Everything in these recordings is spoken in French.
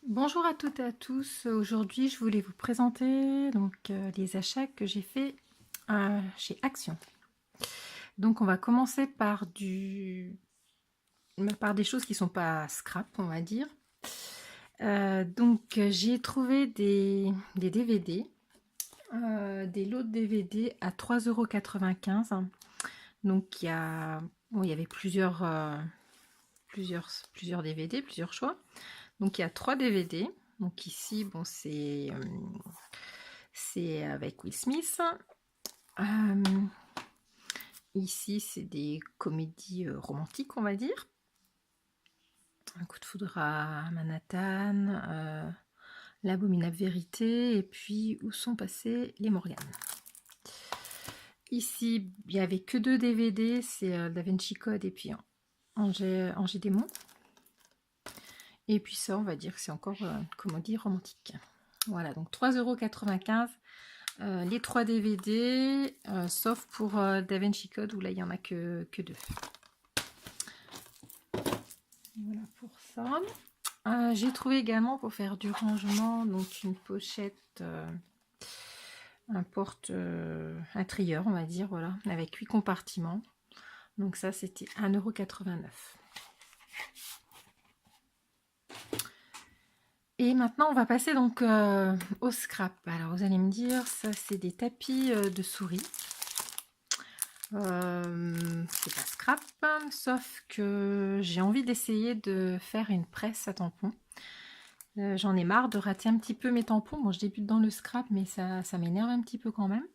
Bonjour à toutes et à tous. Aujourd'hui, je voulais vous présenter les achats que j'ai fait chez Action. Donc, on va commencer par des choses qui sont pas scrap, on va dire. J'ai trouvé des DVD, des lots de DVD à 3,95 €. Donc, il y avait plusieurs DVD, plusieurs choix. Donc il y a 3 DVD. Donc ici, bon, c'est avec Will Smith. Euh, Ici, c'est des comédies romantiques, on va dire. Un coup de foudre à Manhattan, L'abominable vérité, et puis Où sont passés les Morgan. Ici, il n'y avait que 2 DVD, c'est Da Vinci Code et puis Angers Démon. Et puis ça, on va dire que c'est encore une comédie romantique. Voilà, donc 3,95 €. Les 3 DVD, sauf pour Da Vinci Code où là il n'y en a que 2. Voilà pour ça. J'ai trouvé également pour faire du rangement donc une pochette, un trieur on va dire, voilà, avec 8 compartiments. Donc ça c'était 1,89 €. Et maintenant on va passer donc au scrap. Alors vous allez me dire, ça c'est des tapis de souris. C'est pas scrap, sauf que j'ai envie d'essayer de faire une presse à tampons. J'en ai marre de rater un petit peu mes tampons. Bon, je débute dans le scrap, mais ça m'énerve un petit peu quand même.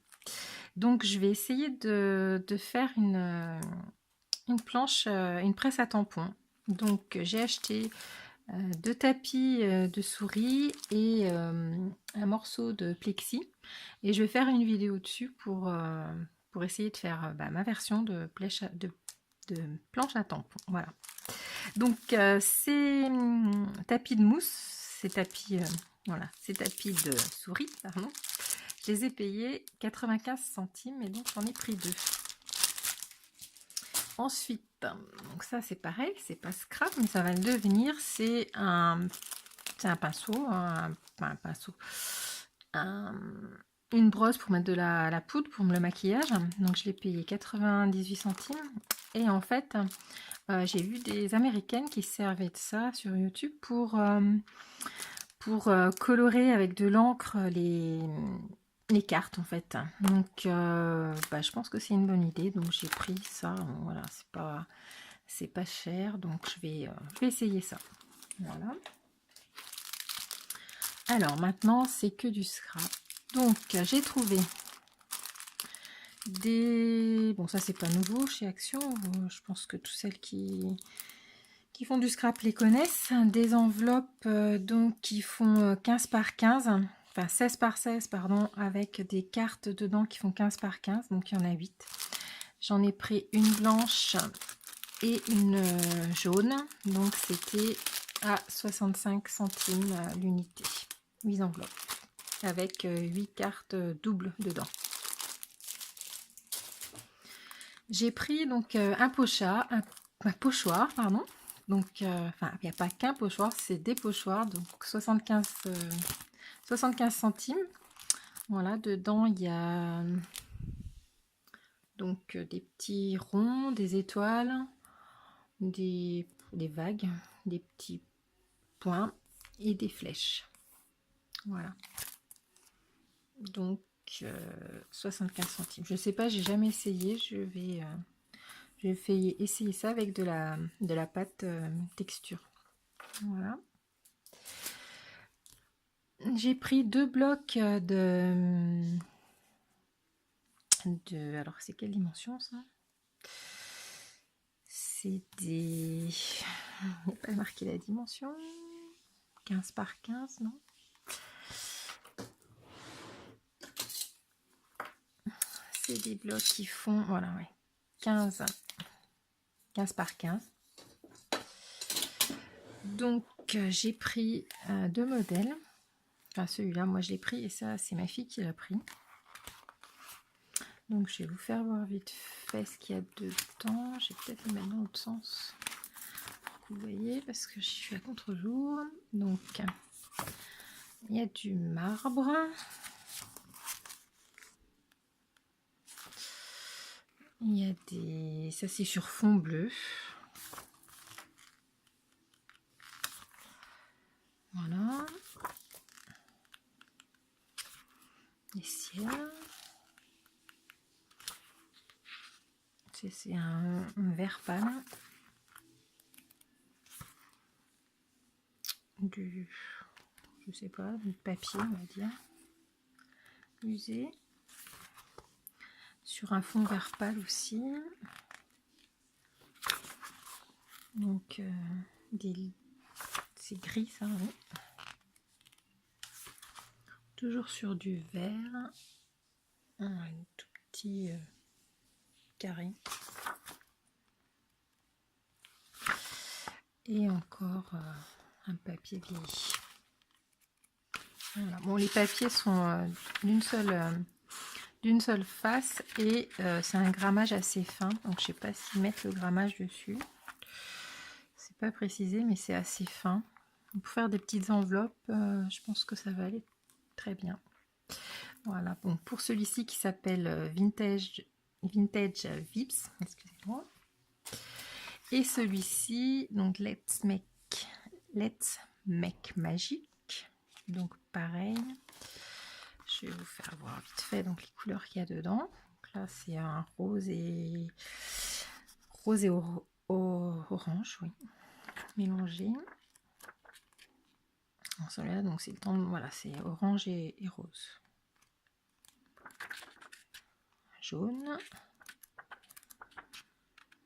Donc, je vais essayer de faire une planche, une presse à tampons. Donc, j'ai acheté 2 tapis de souris et un morceau de plexi. Et je vais faire une vidéo dessus pour essayer de faire ma version de planche à tampons. Voilà. Donc ces tapis de mousse, ces tapis de souris, pardon, je les ai payés 95 centimes et donc j'en ai pris 2. Ensuite, donc ça c'est pareil, c'est pas scrap mais ça va le devenir, c'est un pinceau, une brosse pour mettre de la poudre pour le maquillage. Donc je l'ai payé 98 centimes. Et en fait, j'ai vu des américaines qui servaient de ça sur YouTube pour colorer avec de l'encre les cartes en fait. Donc je pense que c'est une bonne idée. Donc j'ai pris ça. Voilà, c'est pas cher. Donc je vais essayer ça. Voilà. Alors maintenant, c'est que du scrap. Donc j'ai trouvé bon, ça c'est pas nouveau chez Action, je pense que toutes celles qui font du scrap les connaissent. Des enveloppes donc qui font 15 par 15, enfin 16 par 16 pardon, avec des cartes dedans qui font 15 par 15, donc il y en a 8. J'en ai pris une blanche et une jaune, donc c'était à 65 centimes l'unité. 8 enveloppes avec 8 cartes doubles dedans. J'ai pris donc un pochoir, pardon. Donc, enfin, il n'y a pas qu'un pochoir, c'est des pochoirs, donc 75 centimes. Voilà, dedans il y a donc des petits ronds, des étoiles, des vagues, des petits points et des flèches. Voilà. Donc 75 centimes. Je sais pas, j'ai jamais essayé. Je vais essayer ça avec de la pâte texture. Voilà. J'ai pris 2 blocs alors c'est quelle dimension ça? C'est des... Il n'y a pas marqué la dimension. 15 par 15, non? C'est des blocs qui font, voilà, ouais, 15 par 15. Donc j'ai pris 2 modèles. Enfin celui-là, moi je l'ai pris et ça c'est ma fille qui l'a pris. Donc je vais vous faire voir vite fait ce qu'il y a dedans. J'ai peut-être le mettre dans l'autre sens pour que vous voyez parce que je suis à contre-jour. Donc Il y a du marbre. Il y a des... Ça, c'est sur fond bleu. Voilà. Les ciels. C'est un vert pâle. Je sais pas, du papier, on va dire. Usé. Sur un fond vert pâle aussi. Donc, c'est gris, ça, oui. Toujours sur du vert. Un tout petit carré. Et encore un papier vieilli. Voilà. Bon, les papiers sont d'une seule face et c'est un grammage assez fin. Donc, je sais pas s'ils mettent le grammage dessus. C'est pas précisé, mais c'est assez fin. Pour faire des petites enveloppes, je pense que ça va aller très bien. Voilà. Bon, pour celui-ci qui s'appelle Vintage Vips, excusez-moi. Et celui-ci, donc Let's Make Magic. Donc pareil, je vais vous faire voir vite fait donc les couleurs qu'il y a dedans. Donc là c'est un rose et orange, oui, mélangé. Celui-là donc c'est le temps, voilà, c'est orange et rose. Jaune,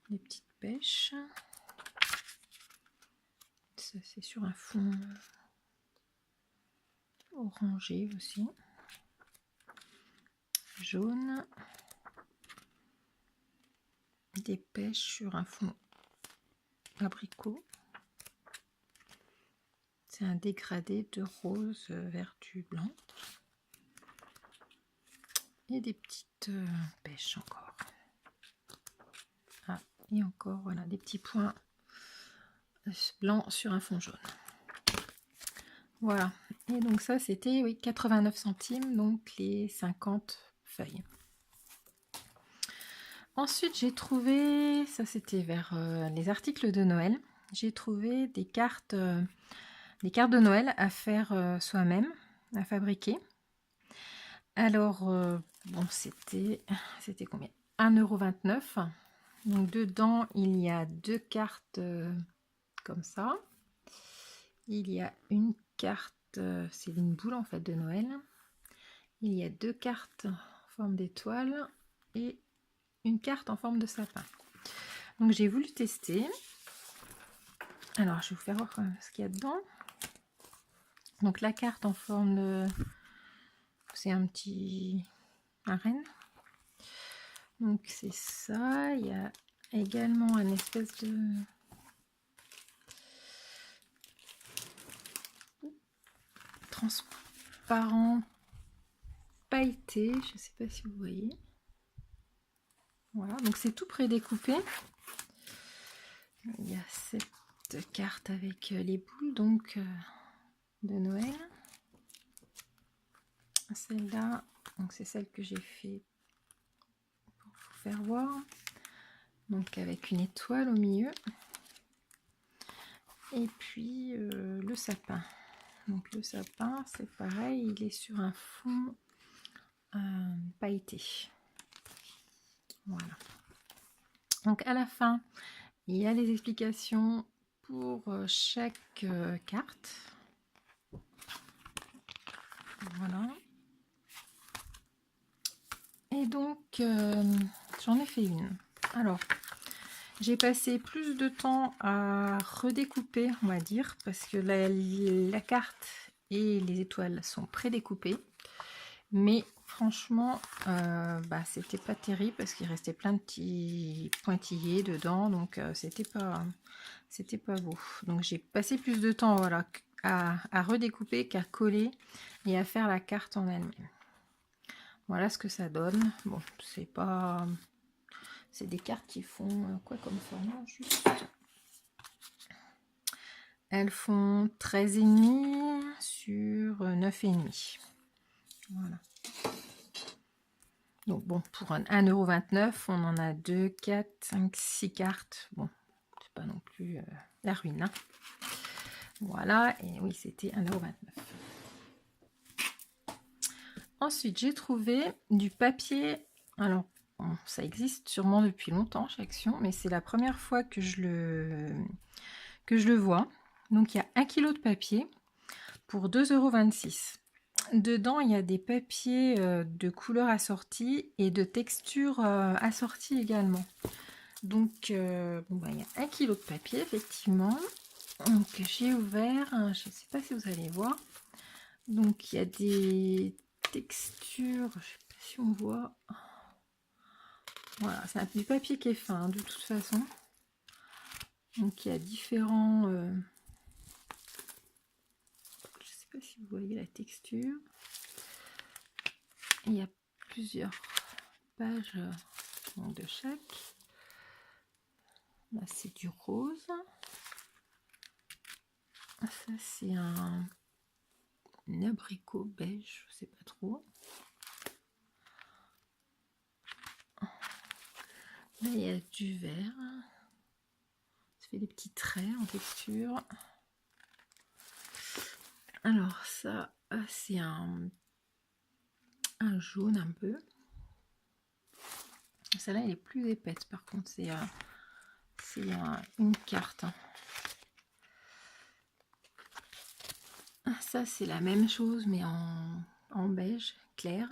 des petites pêches. Ça c'est sur un fond orangé aussi. Jaune, des pêches sur un fond abricot. C'est un dégradé de rose, vertu, blanc. Et des petites pêches encore. Ah, et encore, voilà, des petits points blancs sur un fond jaune. Voilà. Et donc ça, c'était, oui, 89 centimes, donc les 50 feuilles. Ensuite, j'ai trouvé, ça c'était vers les articles de Noël, j'ai trouvé des cartes de Noël à faire soi-même, à fabriquer. Alors, bon, c'était combien? 1,29 €. Donc, dedans, il y a 2 cartes comme ça. Il y a une carte, c'est une boule en fait de Noël. Il y a 2 cartes en forme d'étoile et une carte en forme de sapin. Donc, j'ai voulu tester. Alors, je vais vous faire voir quand même ce qu'il y a dedans. Donc, la carte en forme de... C'est un renne. Donc c'est ça. Il y a également un espèce de transparent pailleté. Je ne sais pas si vous voyez. Voilà, donc c'est tout prédécoupé. Il y a cette carte avec les boules donc de Noël. Celle-là, donc c'est celle que j'ai fait pour vous faire voir. Donc avec une étoile au milieu. Et puis le sapin. Donc le sapin, c'est pareil, il est sur un fond pailleté. Voilà. Donc à la fin, il y a les explications pour chaque carte. Voilà. Et donc, j'en ai fait une. Alors, j'ai passé plus de temps à redécouper, on va dire, parce que la carte et les étoiles sont prédécoupées. Mais franchement, c'était pas terrible parce qu'il restait plein de petits pointillés dedans, donc c'était pas beau. Donc j'ai passé plus de temps, voilà, à redécouper qu'à coller et à faire la carte en elle-même. Voilà ce que ça donne. Bon, c'est pas... C'est des cartes qui font quoi comme format juste. Elles font 13,5. sur 9,5 €. Voilà. Donc bon, pour 1,29 €, on en a 2, 4, 5, 6 cartes. Bon, c'est pas non plus la ruine. Hein. Voilà, et oui, c'était 1,29 €. Ensuite, j'ai trouvé du papier. Alors, bon, ça existe sûrement depuis longtemps chez Action, mais c'est la première fois que je le vois. Donc, il y a 1 kg de papier pour 2,26 €. Dedans, il y a des papiers de couleurs assorties et de textures assorties également. Donc, bon, bah, il y a 1 kg de papier, effectivement. Donc, j'ai ouvert, je ne sais pas si vous allez voir. Donc, il y a des textures, je ne sais pas si on voit. Voilà, c'est du papier qui est fin, de toute façon. Donc, il y a différents... je ne sais pas si vous voyez la texture. Il y a plusieurs pages de chaque. Là, c'est du rose. Ça, c'est un abricot beige, je sais pas trop. Là, il y a du vert. Ça fait des petits traits en texture. Alors, ça, c'est un jaune un peu. Celle-là, elle est plus épaisse, par contre. C'est une carte. Ça, c'est la même chose, mais en beige clair.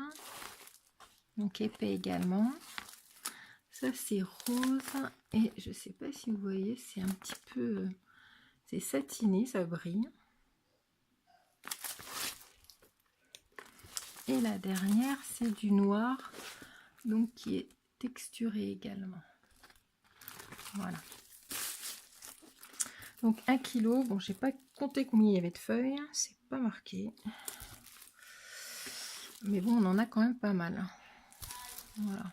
Donc, épais également. Ça, c'est rose. Et je sais pas si vous voyez, c'est un petit peu... c'est satiné, ça brille. Et la dernière, c'est du noir, donc qui est texturé également. Voilà. Donc 1 kg. Bon, j'ai pas compté combien il y avait de feuilles, c'est pas marqué. Mais bon, on en a quand même pas mal. Voilà.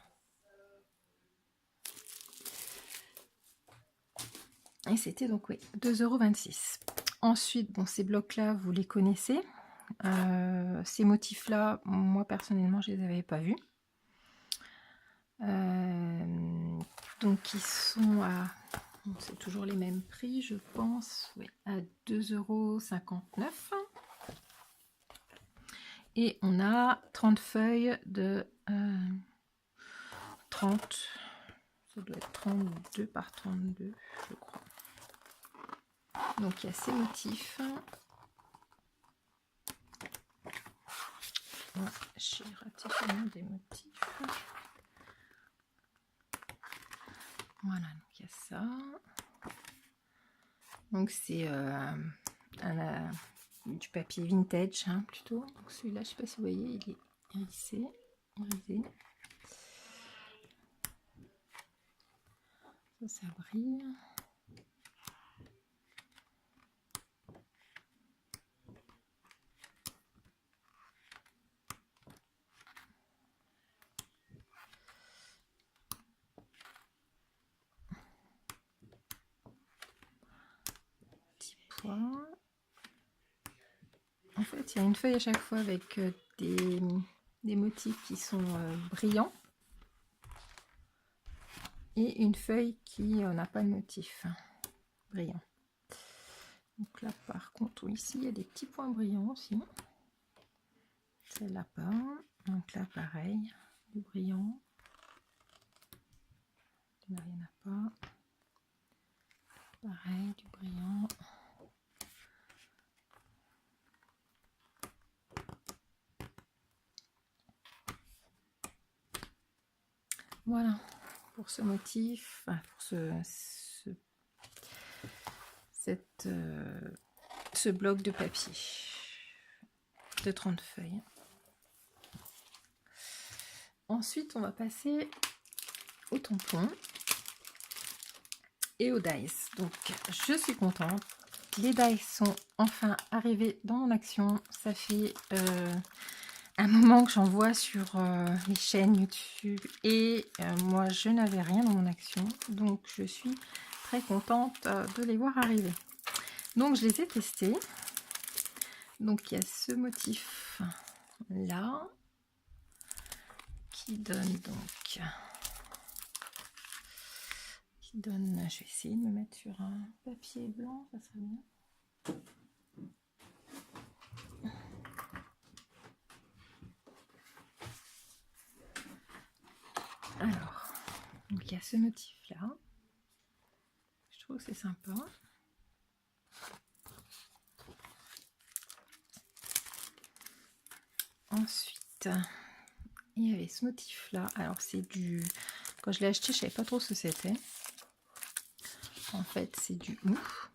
Et c'était donc, oui, 2,26 €. Ensuite, bon, ces blocs-là, vous les connaissez. Ces motifs-là, moi, personnellement, je les avais pas vus. Donc, ils sont à... c'est toujours les mêmes prix, je pense. Oui, à 2,59 €. Et on a 30 feuilles de 30. Ça doit être 32 par 32, je crois. Donc il y a ces motifs. Ouais, j'ai raté finalement des motifs. Voilà, donc il y a ça. Donc c'est du papier vintage, hein, plutôt. Donc celui-là, je ne sais pas si vous voyez, il est irisé. Ça brille. Petit point. En fait, il y a une feuille à chaque fois avec des motifs qui sont brillants. Et une feuille qui n'a pas de motif brillant. Donc là, par contre, ici, il y a des petits points brillants aussi. Celle-là pas. Donc là, pareil, du brillant. Là, il n'y en a pas. Pareil, du brillant. Voilà, pour ce motif, enfin, pour ce bloc de papier de 30 feuilles. Ensuite, on va passer au tampon et aux dice. Donc, je suis contente. Les dice sont enfin arrivés dans mon action. Ça fait un moment que j'en vois sur les chaînes YouTube et moi, je n'avais rien dans mon action. Donc, je suis très contente de les voir arriver. Donc, je les ai testés. Donc il y a ce motif là qui donne donc, je vais essayer de me mettre sur un papier blanc, ça serait bien. Alors, donc il y a ce motif là, je trouve que c'est sympa. Ensuite, il y avait ce motif là, alors c'est du, quand je l'ai acheté je savais pas trop ce que c'était. En fait c'est du ouf,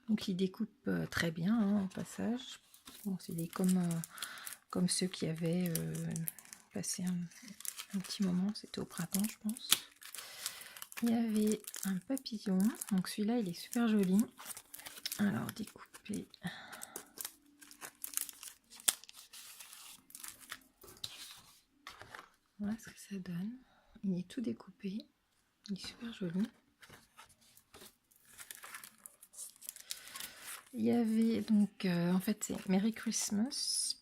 donc il découpe très bien hein, au passage. Bon, c'est des comme ceux qui avaient passé un petit moment, c'était au printemps je pense. Il y avait un papillon, donc celui-là il est super joli. Alors découpé, voilà ce que ça donne. Il est tout découpé, il est super joli. Il y avait donc, en fait c'est Merry Christmas.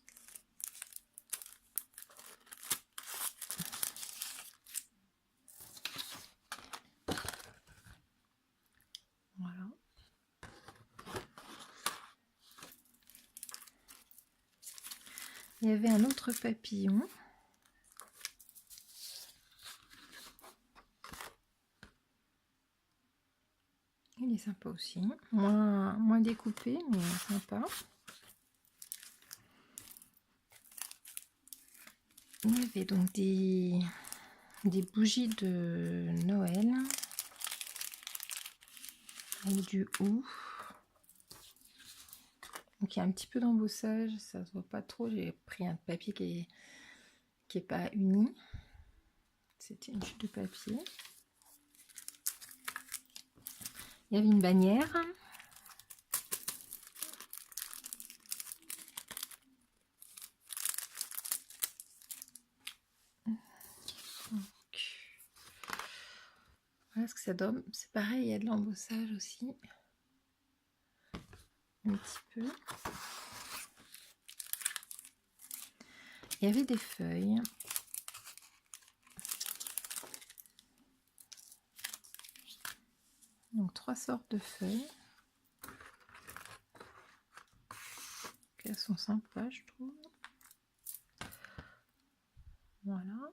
Voilà. Il y avait un autre papillon. Il est sympa aussi. Moins découpé, mais sympa. Il y avait donc des bougies de Noël. Avec du ouf. Donc il y a un petit peu d'embossage, ça se voit pas trop. J'ai pris un papier qui est pas uni. C'était une chute de papier. Il y avait une bannière. Donc, voilà ce que ça donne. C'est pareil, il y a de l'embossage aussi. Un petit peu. Il y avait des feuilles. Donc 3 sortes de feuilles. Elles sont sympas, je trouve. Voilà.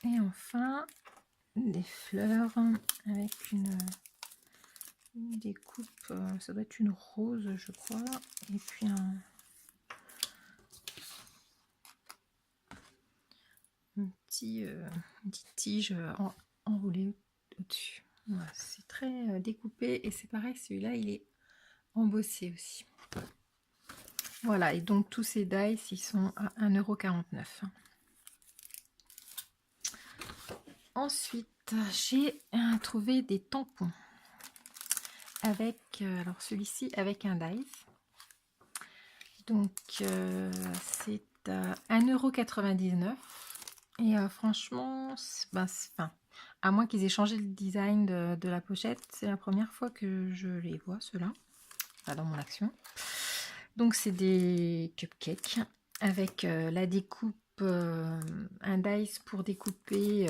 Et enfin, des fleurs avec une découpe, ça doit être une rose, je crois. Et puis une petite tige enroulée au-dessus. Voilà, c'est très découpé et c'est pareil, celui-là il est embossé aussi. Voilà, et donc tous ces dice ils sont à 1,49 €. Ensuite, j'ai trouvé des tampons avec, alors celui-ci avec un dice. Donc c'est à 1,99 €. Et franchement, enfin, à moins qu'ils aient changé le design de la pochette, c'est la première fois que je les vois, ceux-là, dans mon action. Donc c'est des cupcakes avec la découpe, un dice pour découper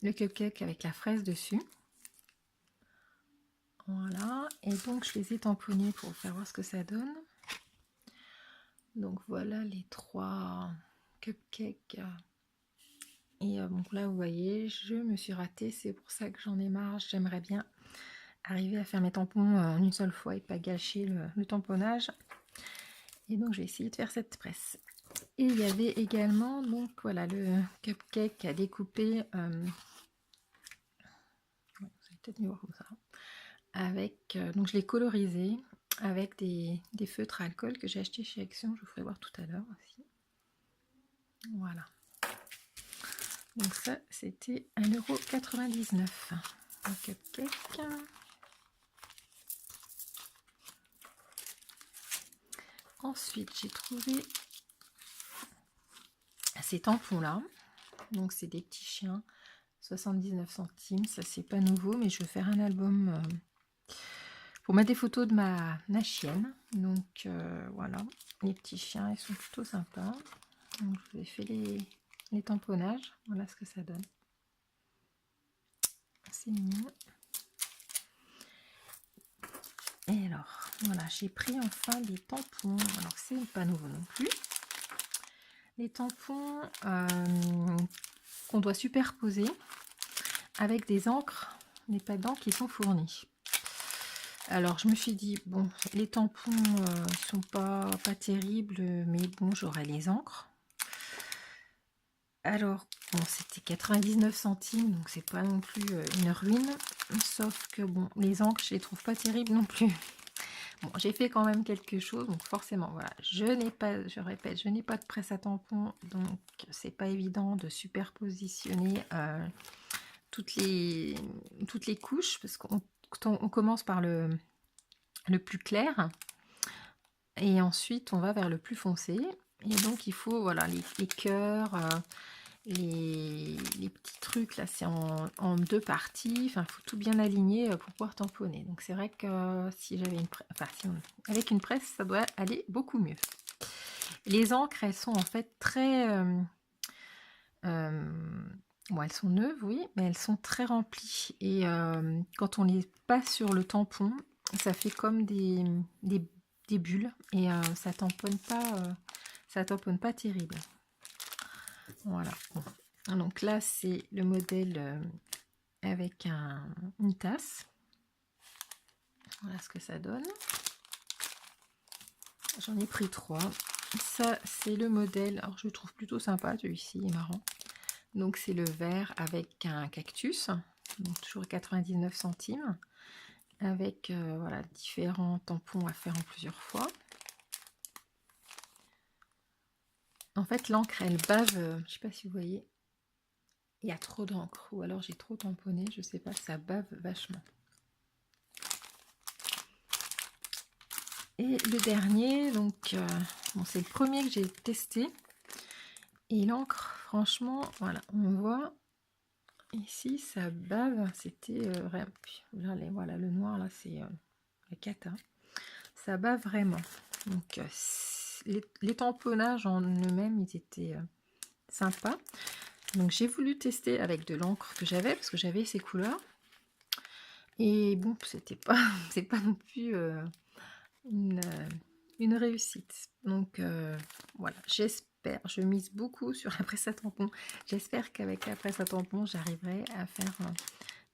le cupcake avec la fraise dessus. Voilà, et donc je les ai tamponnés pour vous faire voir ce que ça donne. Donc voilà les 3 cupcakes. Et donc là vous voyez, je me suis ratée, c'est pour ça que j'en ai marre. J'aimerais bien arriver à faire mes tampons en une seule fois et pas gâcher le tamponnage. Et donc j'ai essayé de faire cette presse. Et il y avait également donc voilà le cupcake à découper. Vous allez peut-être mieux voir comme ça. Avec donc je l'ai colorisé avec des feutres à alcool que j'ai acheté chez Action. Je vous ferai voir tout à l'heure aussi. Voilà. Donc ça c'était 1,99 €. Un cupcake. Ensuite j'ai trouvé ces tampons là. Donc c'est des petits chiens 79 centimes, ça c'est pas nouveau, mais je vais faire un album pour mettre des photos de ma chienne. Donc voilà, les petits chiens, ils sont plutôt sympas. Donc je vous ai fait les tamponnages, voilà ce que ça donne. C'est mignon. Et alors, voilà, j'ai pris enfin des tampons. Alors c'est pas nouveau non plus. Les tampons qu'on doit superposer avec des encres, des pâtes d'encre qui sont fournies. Alors je me suis dit, bon, les tampons sont pas terribles, mais bon, j'aurai les encres. Alors, bon, c'était 99 centimes, donc c'est pas non plus une ruine. Sauf que bon, les encres, je les trouve pas terribles non plus. Bon, j'ai fait quand même quelque chose, donc forcément, voilà. Je n'ai pas, je répète, je n'ai pas de presse à tampons, donc c'est pas évident de superpositionner toutes les couches, parce qu'on commence par le plus clair, et ensuite on va vers le plus foncé. Et donc il faut, voilà, les cœurs, les petits trucs là, c'est en deux parties. Enfin, il faut tout bien aligner pour pouvoir tamponner. Donc c'est vrai que si j'avais une presse, enfin, avec une presse, ça doit aller beaucoup mieux. Les encres, elles sont en fait très bon, elles sont neuves, oui, mais elles sont très remplies. Et quand on les passe sur le tampon, ça fait comme des bulles et ça tamponne pas terrible. Voilà. Bon. Donc là, c'est le modèle avec une tasse. Voilà ce que ça donne. J'en ai pris 3. Ça, c'est le modèle. Alors, je le trouve plutôt sympa, celui-ci, il est marrant. Donc, c'est le vert avec un cactus. Donc, toujours 99 centimes. Avec voilà, différents tampons à faire en plusieurs fois. En fait, l'encre, elle bave. Je ne sais pas si vous voyez. Il y a trop d'encre. Ou alors, j'ai trop tamponné. Je ne sais pas, ça bave vachement. Et le dernier, donc, bon, c'est le premier que j'ai testé. Et l'encre, franchement, voilà, on voit ici, ça bave. C'était voilà, le noir là, c'est la cata. Ça bave vraiment. Donc, les tamponnages en eux-mêmes, ils étaient sympas. Donc, j'ai voulu tester avec de l'encre que j'avais parce que j'avais ces couleurs. Et bon, c'est pas non plus une réussite. Donc voilà, j'espère, je mise beaucoup sur la presse à tampon. J'espère qu'avec la presse à tampon, j'arriverai à faire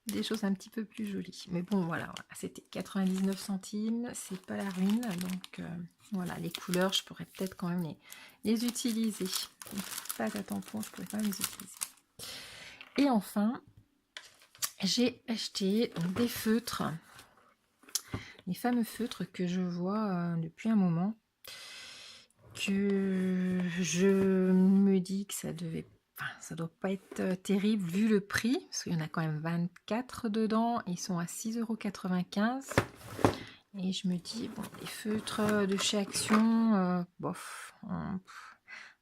des choses un petit peu plus jolies. Mais bon, voilà, c'était 99 centimes, c'est pas la ruine. Donc voilà, les couleurs, je pourrais peut-être quand même les utiliser. Les pâtes à tampon, je pourrais pas les utiliser. Et enfin, j'ai acheté des feutres. Les fameux feutres que je vois depuis un moment, que je me dis que ça doit pas être terrible vu le prix, parce qu'il y en a quand même 24 dedans, ils sont à 6,95 €. Et je me dis, bon, les feutres de chez Action, bof,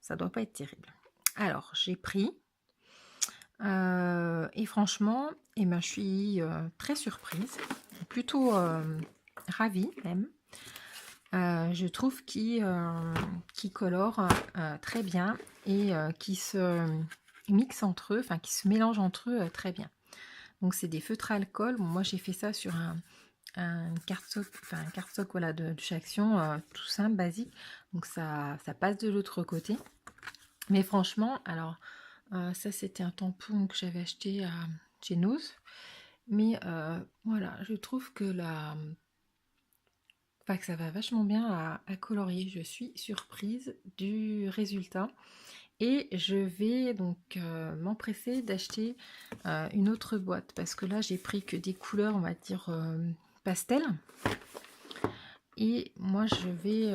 ça doit pas être terrible. Alors, j'ai pris, et franchement, eh ben, je suis très surprise, plutôt ravie même. Je trouve qu'ils colorent très bien et qui se mixent entre eux, enfin qui se mélangent entre eux très bien. Donc c'est des feutres à alcool. Bon, moi j'ai fait ça sur un cardstock, enfin un cardstock voilà, de chez Action, tout simple, basique. Donc ça passe de l'autre côté. Mais franchement, alors ça c'était un tampon que j'avais acheté chez Nose. Mais voilà, je trouve que que ça va vachement bien à colorier. Je suis surprise du résultat. Et je vais donc m'empresser d'acheter une autre boîte. Parce que là, j'ai pris que des couleurs, on va dire, pastel. Et moi, je vais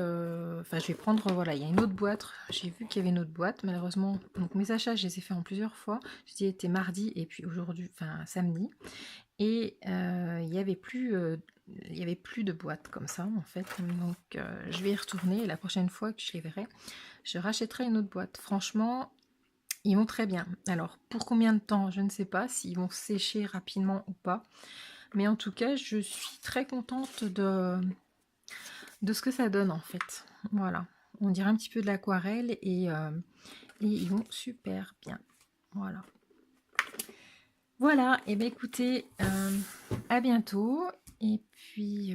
prendre, voilà, il y a une autre boîte. J'ai vu qu'il y avait une autre boîte, malheureusement. Donc mes achats, je les ai fait en plusieurs fois. J'ai été mardi et puis aujourd'hui, enfin samedi. Et il n'y avait plus de boîte comme ça en fait, donc je vais y retourner et la prochaine fois que je les verrai, je rachèterai une autre boîte. Franchement, Ils vont très bien. Alors, pour combien de temps, je ne sais pas s'ils vont sécher rapidement ou pas. Mais en tout cas, je suis très contente de ce que ça donne en fait. Voilà. On dirait un petit peu de l'aquarelle et ils vont super bien. Voilà. Voilà, et bien écoutez, à bientôt. Et puis,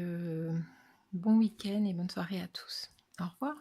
bon week-end et bonne soirée à tous. Au revoir.